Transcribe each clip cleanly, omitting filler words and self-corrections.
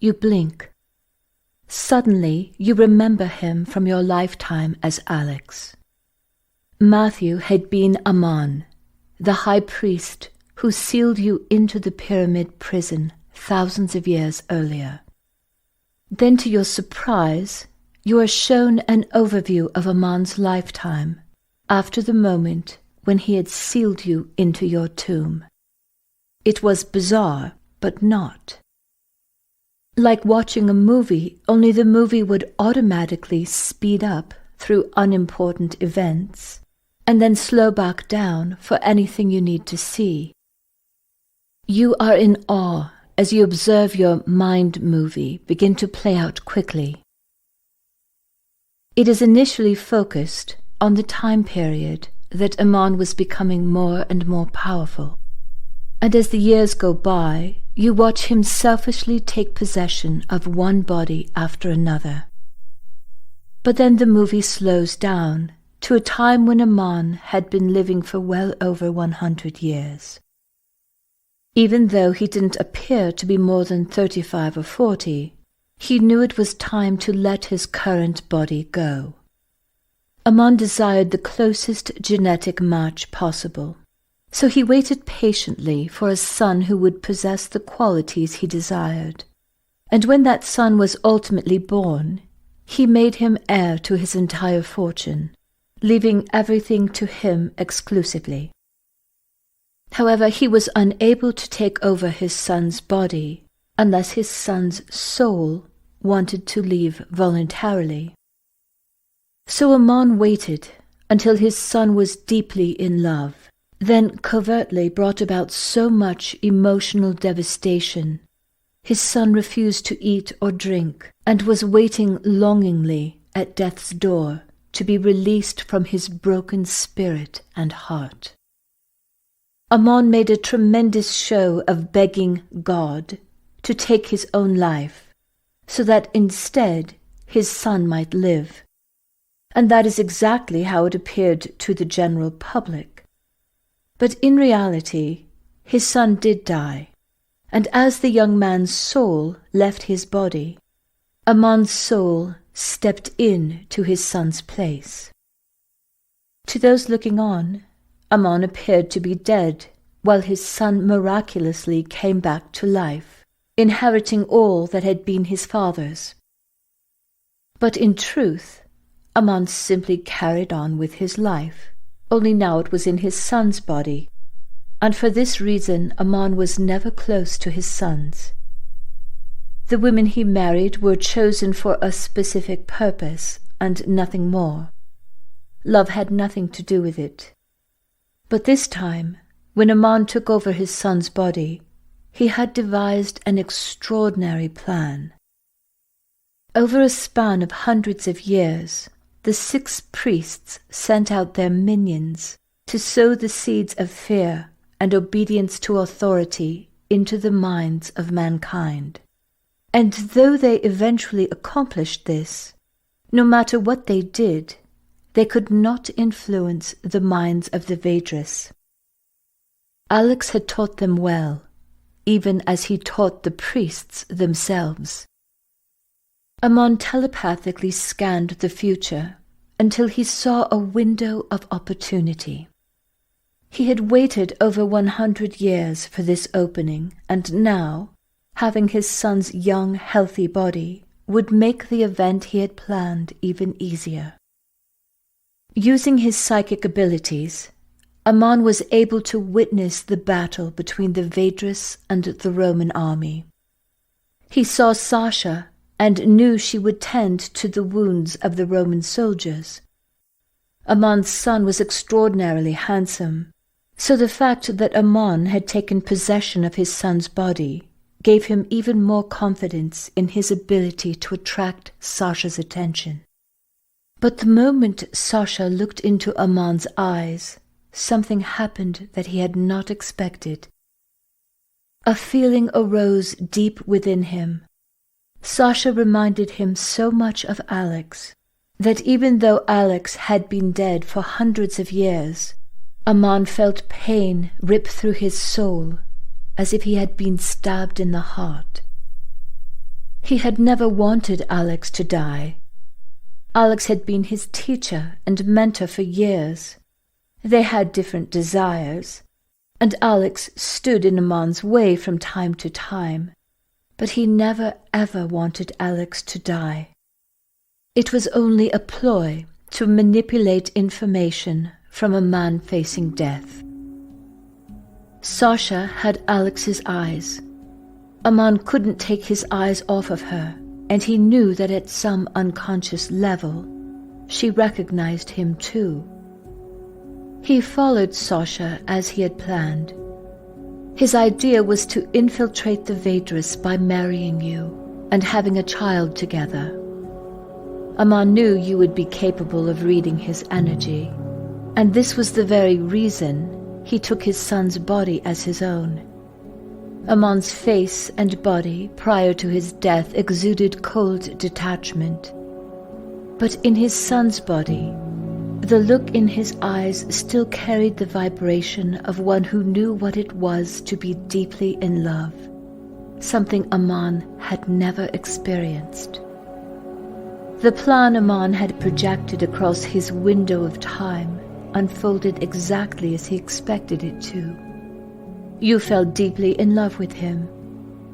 You blink. Suddenly, you remember him from your lifetime as Alex. Matthew had been Ammon, the high priest who sealed you into the pyramid prison thousands of years earlier. Then, to your surprise, you are shown an overview of Ammon's lifetime after the moment when he had sealed you into your tomb. It was bizarre, but not. Like watching a movie, only the movie would automatically speed up through unimportant events and then slow back down for anything you need to see. You are in awe as you observe your mind movie begin to play out quickly. It is initially focused on the time period that Ammon was becoming more and more powerful. And as the years go by, you watch him selfishly take possession of one body after another. But then the movie slows down to a time when Ammon had been living for well over 100 years. Even though he didn't appear to be more than 35 or 40, he knew it was time to let his current body go. Ammon desired the closest genetic match possible, so he waited patiently for a son who would possess the qualities he desired. And when that son was ultimately born, he made him heir to his entire fortune, leaving everything to him exclusively. However, he was unable to take over his son's body unless his son's soul wanted to leave voluntarily. So Ammon waited until his son was deeply in love, then covertly brought about so much emotional devastation. His son refused to eat or drink and was waiting longingly at death's door to be released from his broken spirit and heart. Ammon made a tremendous show of begging God to take his own life, so that instead his son might live. And that is exactly how it appeared to the general public. But in reality, his son did die, and as the young man's soul left his body, Ammon's soul stepped in to his son's place. To those looking on, Ammon appeared to be dead, while his son miraculously came back to life, inheriting all that had been his father's. But in truth, Ammon simply carried on with his life, only now it was in his son's body, and for this reason Ammon was never close to his sons. The women he married were chosen for a specific purpose and nothing more. Love had nothing to do with it. But this time, when Ammon took over his son's body, he had devised an extraordinary plan. Over a span of hundreds of years, the 6 priests sent out their minions to sow the seeds of fear and obedience to authority into the minds of mankind. And though they eventually accomplished this, no matter what they did, they could not influence the minds of the Vedras. Alex had taught them well, even as he taught the priests themselves. Ammon telepathically scanned the future until he saw a window of opportunity. He had waited over 100 years for this opening, and now, having his son's young, healthy body, would make the event he had planned even easier. Using his psychic abilities, Ammon was able to witness the battle between the Vedras and the Roman army. He saw Sasha and knew she would tend to the wounds of the Roman soldiers. Ammon's son was extraordinarily handsome, so the fact that Ammon had taken possession of his son's body gave him even more confidence in his ability to attract Sasha's attention. But the moment Sasha looked into Ammon's eyes, something happened that he had not expected. A feeling arose deep within him. Sasha reminded him so much of Alex that even though Alex had been dead for hundreds of years, Ammon felt pain rip through his soul as if he had been stabbed in the heart. He had never wanted Alex to die. Alex had been his teacher and mentor for years. They had different desires, and Alex stood in Amon's way from time to time, but he never ever wanted Alex to die. It was only a ploy to manipulate information from a man facing death. Sasha had Alex's eyes. Amon couldn't take his eyes off of her, and he knew that at some unconscious level, she recognized him too. He followed Sasha as he had planned. His idea was to infiltrate the Vedras by marrying you and having a child together. Amon knew you would be capable of reading his energy, and this was the very reason he took his son's body as his own. Amon's face and body prior to his death exuded cold detachment. But in his son's body, the look in his eyes still carried the vibration of one who knew what it was to be deeply in love, something Amon had never experienced. The plan Amon had projected across his window of time unfolded exactly as he expected it to. You fell deeply in love with him.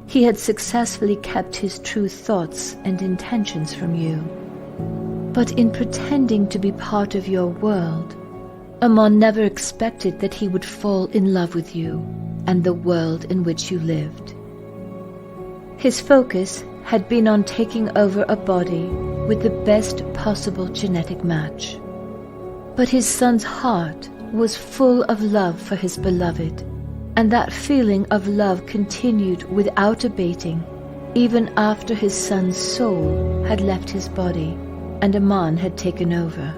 He had successfully kept his true thoughts and intentions from you. But in pretending to be part of your world, Amon never expected that he would fall in love with you and the world in which you lived. His focus had been on taking over a body with the best possible genetic match. But his son's heart was full of love for his beloved, and that feeling of love continued without abating, even after his son's soul had left his body and Amon had taken over.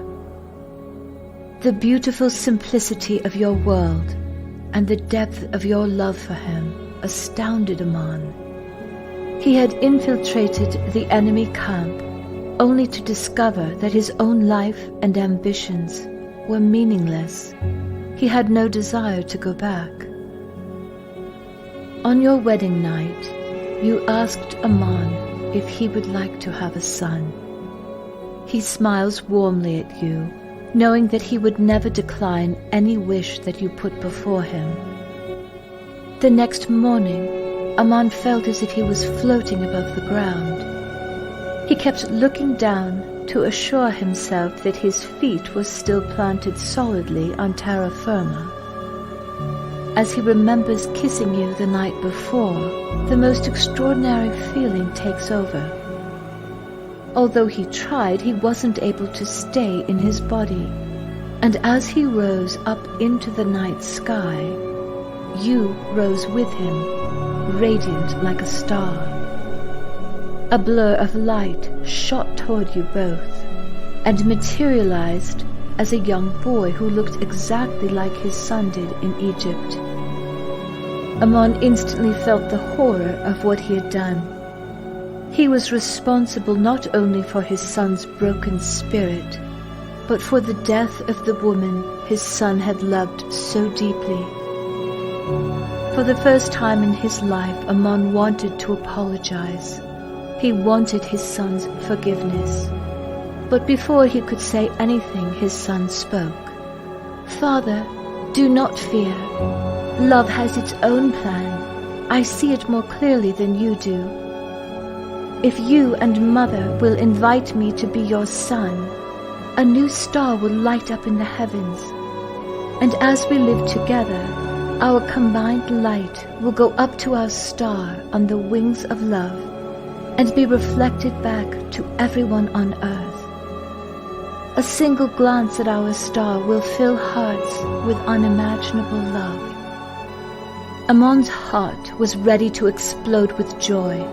The beautiful simplicity of your world and the depth of your love for him astounded Amon. He had infiltrated the enemy camp only to discover that his own life and ambitions were meaningless. He had no desire to go back. On your wedding night, you asked Amon if he would like to have a son. He smiles warmly at you, knowing that he would never decline any wish that you put before him. The next morning, Amon felt as if he was floating above the ground. He kept looking down to assure himself that his feet were still planted solidly on terra firma. As he remembers kissing you the night before, the most extraordinary feeling takes over. Although he tried, he wasn't able to stay in his body, and as he rose up into the night sky, you rose with him, radiant like a star. A blur of light shot toward you both, and materialized as a young boy who looked exactly like his son did in Egypt. Amon instantly felt the horror of what he had done. He was responsible not only for his son's broken spirit, but for the death of the woman his son had loved so deeply. For the first time in his life, Amon wanted to apologize. He wanted his son's forgiveness. But before he could say anything, his son spoke. "Father, do not fear. Love has its own plan. I see it more clearly than you do. If you and Mother will invite me to be your son, a new star will light up in the heavens. And as we live together, our combined light will go up to our star on the wings of love and be reflected back to everyone on earth. A single glance at our star will fill hearts with unimaginable love." Amon's heart was ready to explode with joy,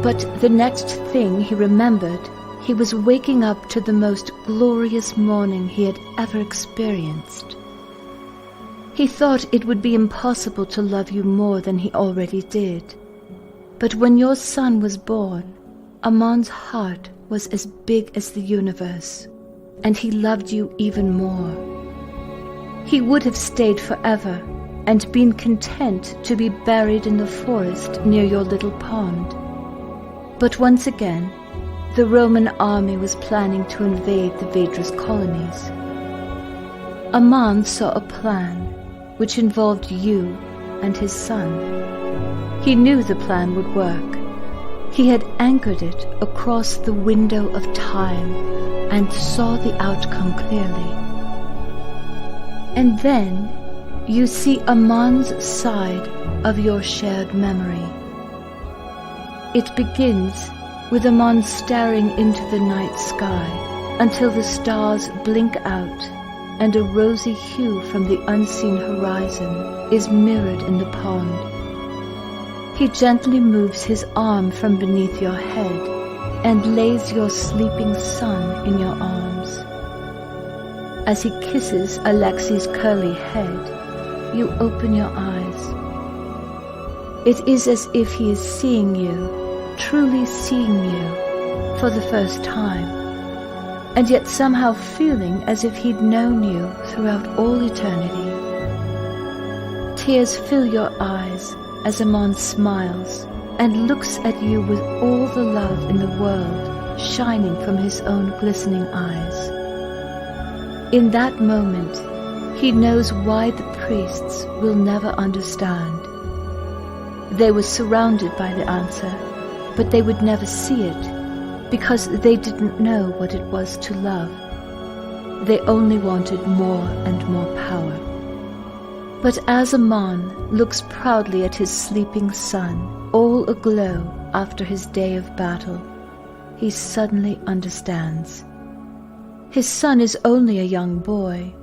but the next thing he remembered, he was waking up to the most glorious morning he had ever experienced. He thought it would be impossible to love you more than he already did. But when your son was born, Amon's heart was as big as the universe, and he loved you even more. He would have stayed forever and been content to be buried in the forest near your little pond. But once again, the Roman army was planning to invade the Vedras colonies. Aman saw a plan which involved you and his son. He knew the plan would work. He had anchored it across the window of time and saw the outcome clearly. And then you see Aman's side of your shared memory. It begins with Aman staring into the night sky until the stars blink out and a rosy hue from the unseen horizon is mirrored in the pond. He gently moves his arm from beneath your head and lays your sleeping son in your arms. As he kisses Alexei's curly head, you open your eyes. It is as if he is seeing you, truly seeing you, for the first time, and yet somehow feeling as if he'd known you throughout all eternity. Tears fill your eyes as Aman smiles and looks at you with all the love in the world shining from his own glistening eyes. In that moment, he knows why the priests will never understand. They were surrounded by the answer, but they would never see it because they didn't know what it was to love. They only wanted more and more power. But as Aman looks proudly at his sleeping son, all aglow after his day of battle, he suddenly understands. His son is only a young boy,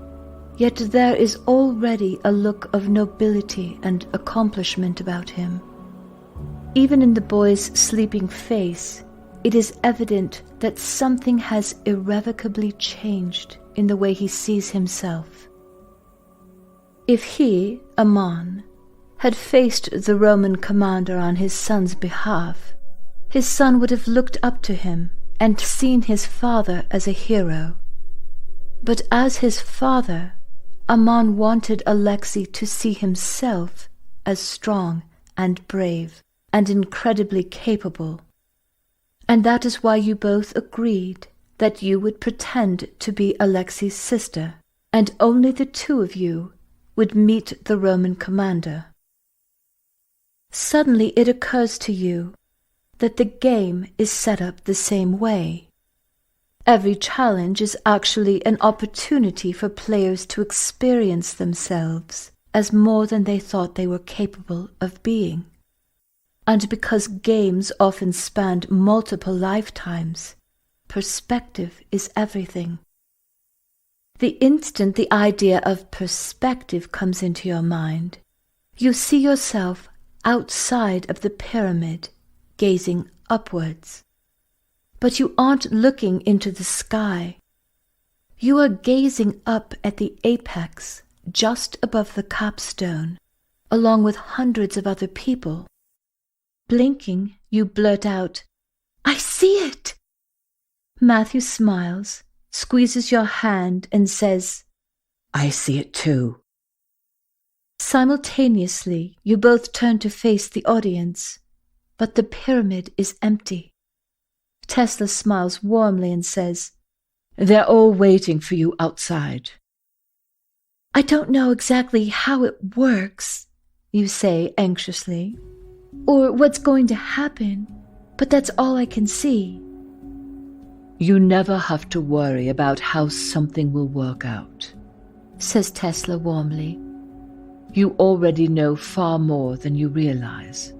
yet there is already a look of nobility and accomplishment about him. Even in the boy's sleeping face, it is evident that something has irrevocably changed in the way he sees himself. If he, Aman, had faced the Roman commander on his son's behalf, his son would have looked up to him and seen his father as a hero. But as his father, Aman wanted Alexei to see himself as strong and brave and incredibly capable. And that is why you both agreed that you would pretend to be Alexei's sister, and only the two of you would meet the Roman commander. Suddenly it occurs to you that the game is set up the same way. Every challenge is actually an opportunity for players to experience themselves as more than they thought they were capable of being. And because games often span multiple lifetimes, perspective is everything. The instant the idea of perspective comes into your mind, you see yourself outside of the pyramid, gazing upwards. But you aren't looking into the sky. You are gazing up at the apex, just above the capstone, along with hundreds of other people. Blinking, you blurt out, "I see it!" Matthew smiles, squeezes your hand, and says, "I see it too." Simultaneously, you both turn to face the audience, but the pyramid is empty. Tesla smiles warmly and says, "They're all waiting for you outside." "I don't know exactly how it works," you say anxiously, "or what's going to happen, but that's all I can see." "You never have to worry about how something will work out," says Tesla warmly. "You already know far more than you realize."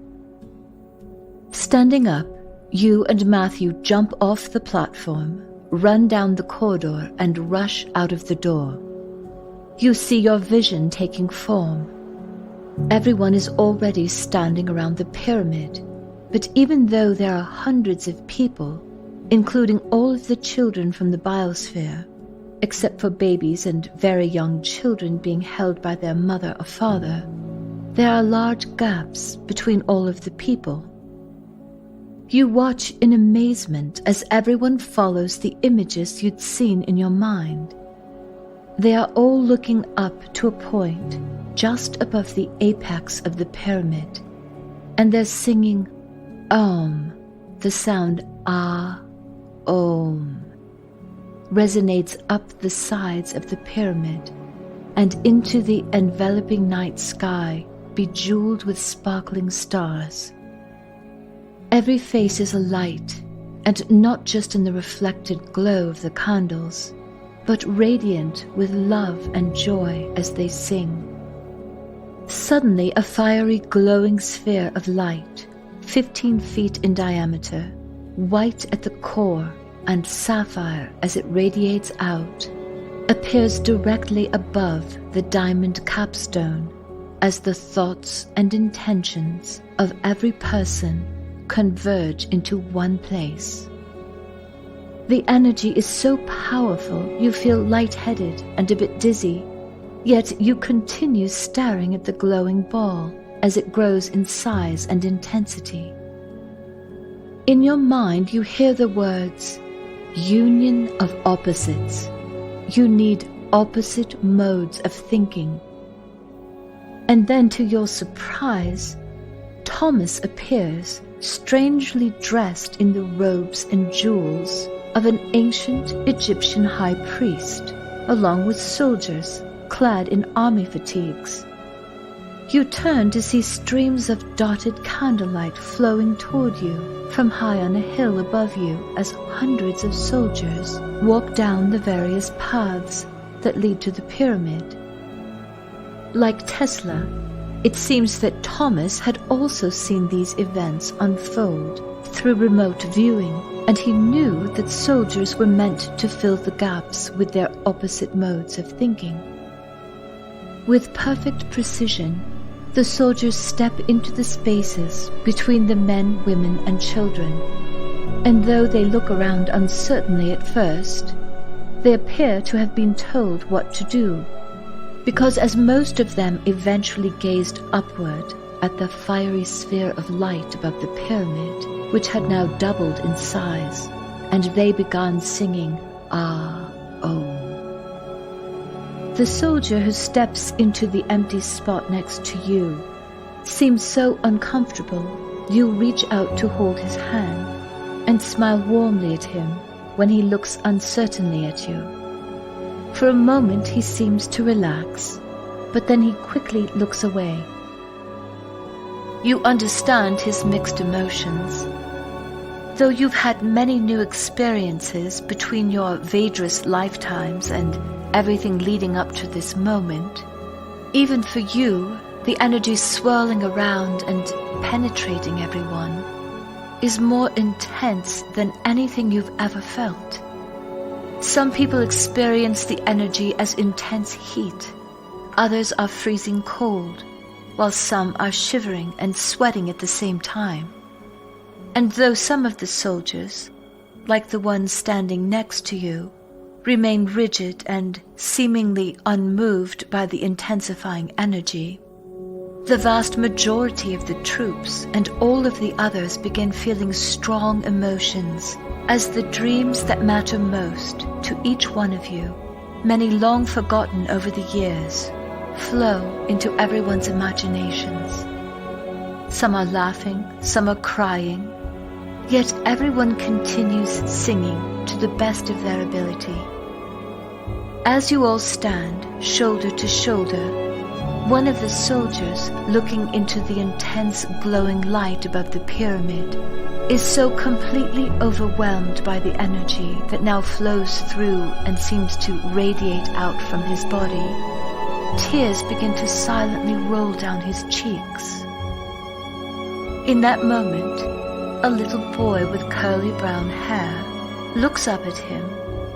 Standing up, you and Matthew jump off the platform, run down the corridor, and rush out of the door. You see your vision taking form. Everyone is already standing around the pyramid, but even though there are hundreds of people, including all of the children from the biosphere, except for babies and very young children being held by their mother or father, there are large gaps between all of the people. You watch in amazement as everyone follows the images you'd seen in your mind. They are all looking up to a point just above the apex of the pyramid, and they're singing Om, the the sound Ah, Om resonates up the sides of the pyramid and into the enveloping night sky, bejeweled with sparkling stars. Every face is alight, and not just in the reflected glow of the candles, but radiant with love and joy as they sing. Suddenly, a fiery, glowing sphere of light, 15 feet in diameter, white at the core and sapphire as it radiates out, appears directly above the diamond capstone as the thoughts and intentions of every person converge into one place. The energy is so powerful you feel lightheaded and a bit dizzy, yet you continue staring at the glowing ball as it grows in size and intensity. In your mind you hear the words, union of opposites. You need opposite modes of thinking. And then, to your surprise, Thomas appears, strangely dressed in the robes and jewels of an ancient Egyptian high priest, along with soldiers clad in army fatigues. You turn to see streams of dotted candlelight flowing toward you from high on a hill above you as hundreds of soldiers walk down the various paths that lead to the pyramid. Like Tesla, it seems that Thomas had also seen these events unfold through remote viewing, and he knew that soldiers were meant to fill the gaps with their opposite modes of thinking. With perfect precision, the soldiers step into the spaces between the men, women, and children, and though they look around uncertainly at first, they appear to have been told what to do, because as most of them eventually gazed upward at the fiery sphere of light above the pyramid, which had now doubled in size, and they began singing Ah, Om. The soldier who steps into the empty spot next to you seems so uncomfortable you reach out to hold his hand and smile warmly at him when he looks uncertainly at you. For a moment he seems to relax, but then he quickly looks away. You understand his mixed emotions. Though you've had many new experiences between your Vedras lifetimes and everything leading up to this moment, even for you, the energy swirling around and penetrating everyone is more intense than anything you've ever felt. Some people experience the energy as intense heat. Others are freezing cold, while some are shivering and sweating at the same time. And though some of the soldiers, like the ones standing next to you, remain rigid and seemingly unmoved by the intensifying energy, the vast majority of the troops and all of the others begin feeling strong emotions as the dreams that matter most to each one of you, many long forgotten over the years, flow into everyone's imaginations. Some are laughing, some are crying, yet everyone continues singing to the best of their ability. As you all stand shoulder to shoulder, one of the soldiers, looking into the intense glowing light above the pyramid, is so completely overwhelmed by the energy that now flows through and seems to radiate out from his body. Tears begin to silently roll down his cheeks. In that moment, a little boy with curly brown hair looks up at him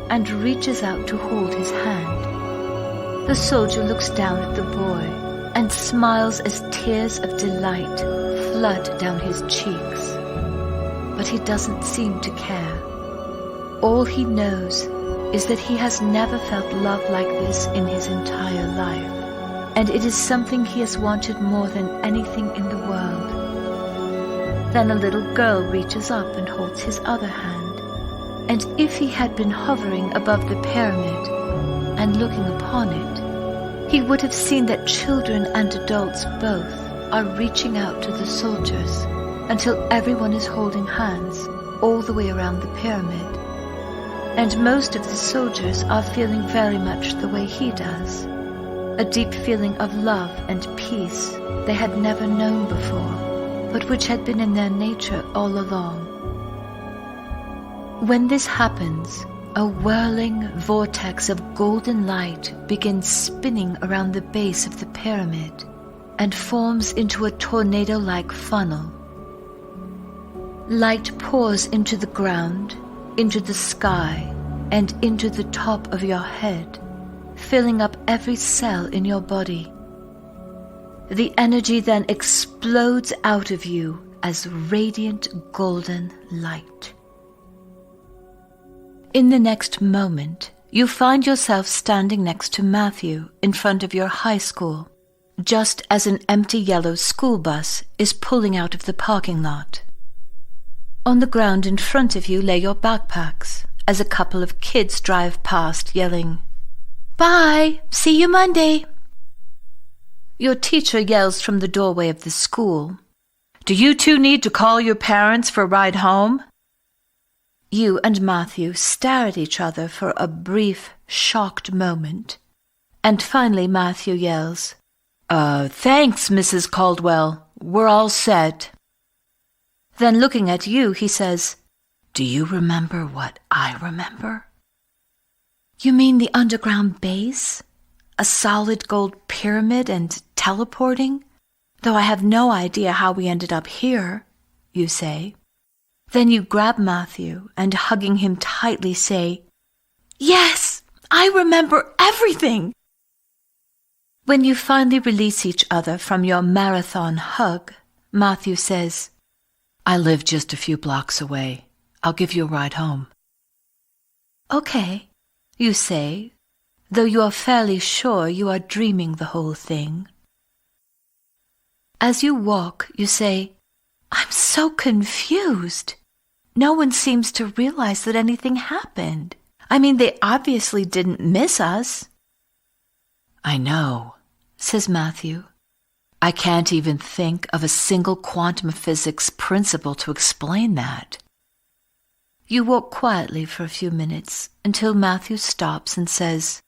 and reaches out to hold his hand. The soldier looks down at the boy and smiles as tears of delight flood down his cheeks. But he doesn't seem to care. All he knows is that he has never felt love like this in his entire life, and it is something he has wanted more than anything in the world. Then a little girl reaches up and holds his other hand, and if he had been hovering above the pyramid and looking upon it, he would have seen that children and adults both are reaching out to the soldiers until everyone is holding hands all the way around the pyramid. And most of the soldiers are feeling very much the way he does, a deep feeling of love and peace they had never known before, but which had been in their nature all along. When this happens, a whirling vortex of golden light begins spinning around the base of the pyramid and forms into a tornado-like funnel. Light pours into the ground, into the sky, and into the top of your head, filling up every cell in your body. The energy then explodes out of you as radiant golden light. In the next moment, you find yourself standing next to Matthew in front of your high school, just as an empty yellow school bus is pulling out of the parking lot. On the ground in front of you lay your backpacks, as a couple of kids drive past yelling, "Bye! See you Monday!" Your teacher yells from the doorway of the school, "Do you two need to call your parents for a ride home?" You and Matthew stare at each other for a brief, shocked moment, and finally Matthew yells, "Thanks, Mrs. Caldwell. We're all set." Then looking at you, he says, "Do you remember what I remember?" "You mean the underground base? A solid gold pyramid and teleporting? Though I have no idea how we ended up here," you say. Then you grab Matthew and, hugging him tightly, say, "Yes, I remember everything!" When you finally release each other from your marathon hug, Matthew says, "I live just a few blocks away. I'll give you a ride home." "Okay," you say, though you are fairly sure you are dreaming the whole thing. As you walk, you say, "I'm so confused. No one seems to realize that anything happened. I mean, they obviously didn't miss us." "I know," says Matthew. "I can't even think of a single quantum physics principle to explain that." You walk quietly for a few minutes until Matthew stops and says,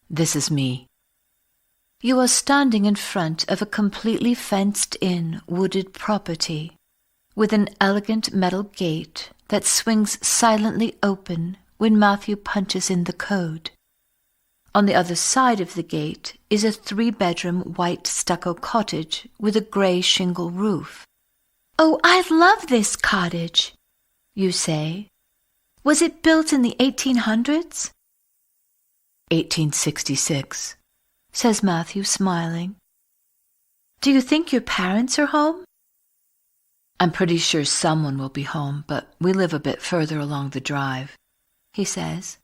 "This is me." You are standing in front of a completely fenced-in wooded property with an elegant metal gate that swings silently open when Matthew punches in the code. On the other side of the gate is a 3-bedroom white stucco cottage with a grey shingle roof. "Oh, I love this cottage," you say. "Was it built in the 1800s? 1866, says Matthew, smiling. "Do you think your parents are home?" "I'm pretty sure someone will be home, but we live a bit further along the drive," he says.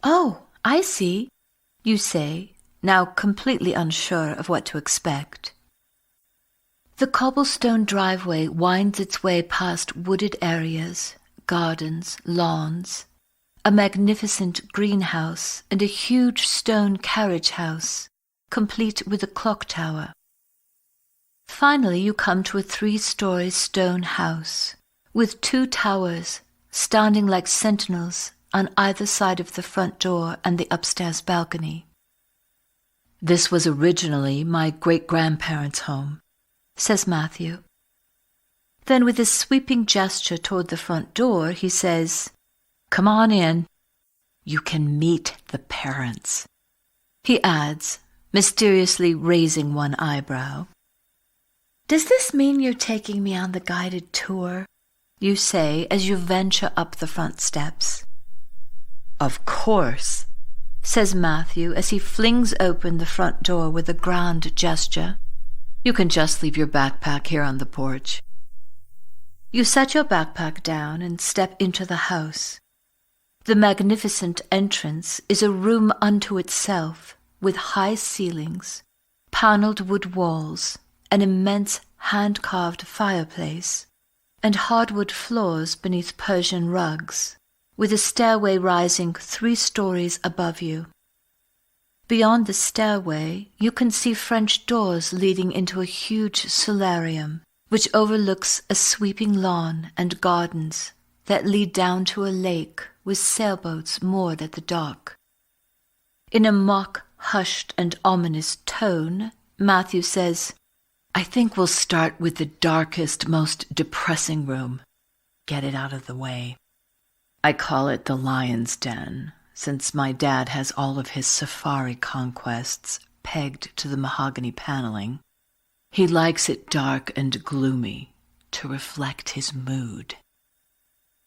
"Oh, I see," you say, now completely unsure of what to expect. The cobblestone driveway winds its way past wooded areas, gardens, lawns, a magnificent greenhouse, and a huge stone carriage house, complete with a clock tower. Finally, you come to a 3-story stone house, with 2 towers standing like sentinels on either side of the front door and the upstairs balcony. "This was originally my great-grandparents' home," says Matthew. Then with a sweeping gesture toward the front door, he says, "Come on in. You can meet the parents," he adds, mysteriously raising one eyebrow. "Does this mean you're taking me on the guided tour?" you say as you venture up the front steps. "Of course," says Matthew as he flings open the front door with a grand gesture. "You can just leave your backpack here on the porch." You set your backpack down and step into the house. The magnificent entrance is a room unto itself, with high ceilings, paneled wood walls, an immense hand-carved fireplace, and hardwood floors beneath Persian rugs, with a stairway rising 3 stories above you. Beyond the stairway, you can see French doors leading into a huge solarium, which overlooks a sweeping lawn and gardens that lead down to a lake with sailboats moored at the dock. In a mock, hushed and ominous tone, Matthew says, "I think we'll start with the darkest, most depressing room. Get it out of the way." I call it the lion's den, since my dad has all of his safari conquests pegged to the mahogany paneling. He likes it dark and gloomy to reflect his mood.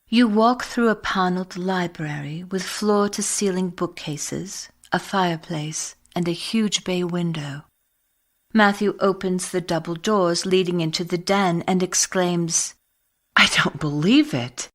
You walk through a paneled library with floor-to-ceiling bookcases, a fireplace, and a huge bay window. Matthew opens the double doors leading into the den and exclaims, "I don't believe it!